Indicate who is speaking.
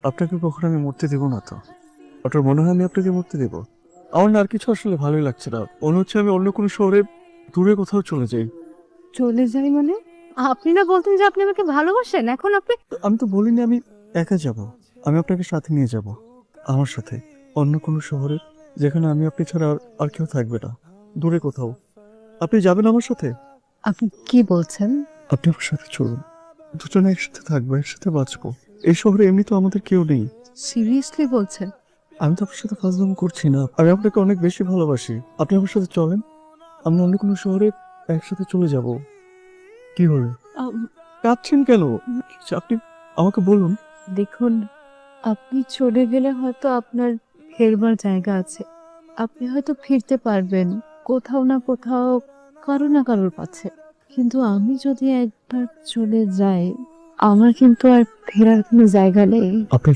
Speaker 1: আপনাকে কখনো আমি মরতে দেবো না তো। আপনার মনে হয় আমি আপনাকে মরতে দেবো? আমার না আর কিছু আসলে ভালোই লাগছে না, মনে হচ্ছে আমি অন্য কোনো শহরে দূরে কোথাও চলে যাই।
Speaker 2: চলে যাই মানে? আপনি না বলতেন যে আপনি আমাকে ভালোবাসেন, এখন আপনি?
Speaker 1: আমি তো বলিনি আমি একা যাব, আমি আপনাকে সাথে নিয়ে যাব, আমার সাথে অন্য কোনো শহরে, যেখানে আমি আপনি ছাড়া আর কেউ থাকবে না, দূরে কোথাও। আপনি যাবেন আমার সাথে?
Speaker 2: আপনি কি বলছেন?
Speaker 1: আপনি আমার সাথে চলুন, দুজনে একসাথে থাকবো, একসাথে বাঁচবো। এই শহরে এমনি তো আমাদের কেউ নেই।
Speaker 2: সিরিয়াসলি বলছেন?
Speaker 1: আমি তো আপনার সাথে ফাজলামো করছি না, আমি আপনাকে অনেক বেশি ভালোবাসি। আপনি আমার সাথে চলেন, আমরা অন্য কোনো শহরে একসাথে চলে যাব। কি হলো, কাঁদছেন কেন? আপনি আমাকে বলুন।
Speaker 2: দেখুন, আপনি চলে গেলে হয়তো আপনার ফেরবার জায়গা আছে, আপনি হয়তো ফিরতে পারবেন কোথাও না কোথাও, কারো না কারোর কাছে। কিন্তু আমি যদি একবার চলে যাই, আমার কিন্তু আর ফেরার কোনো জায়গা নেই।
Speaker 1: আপনি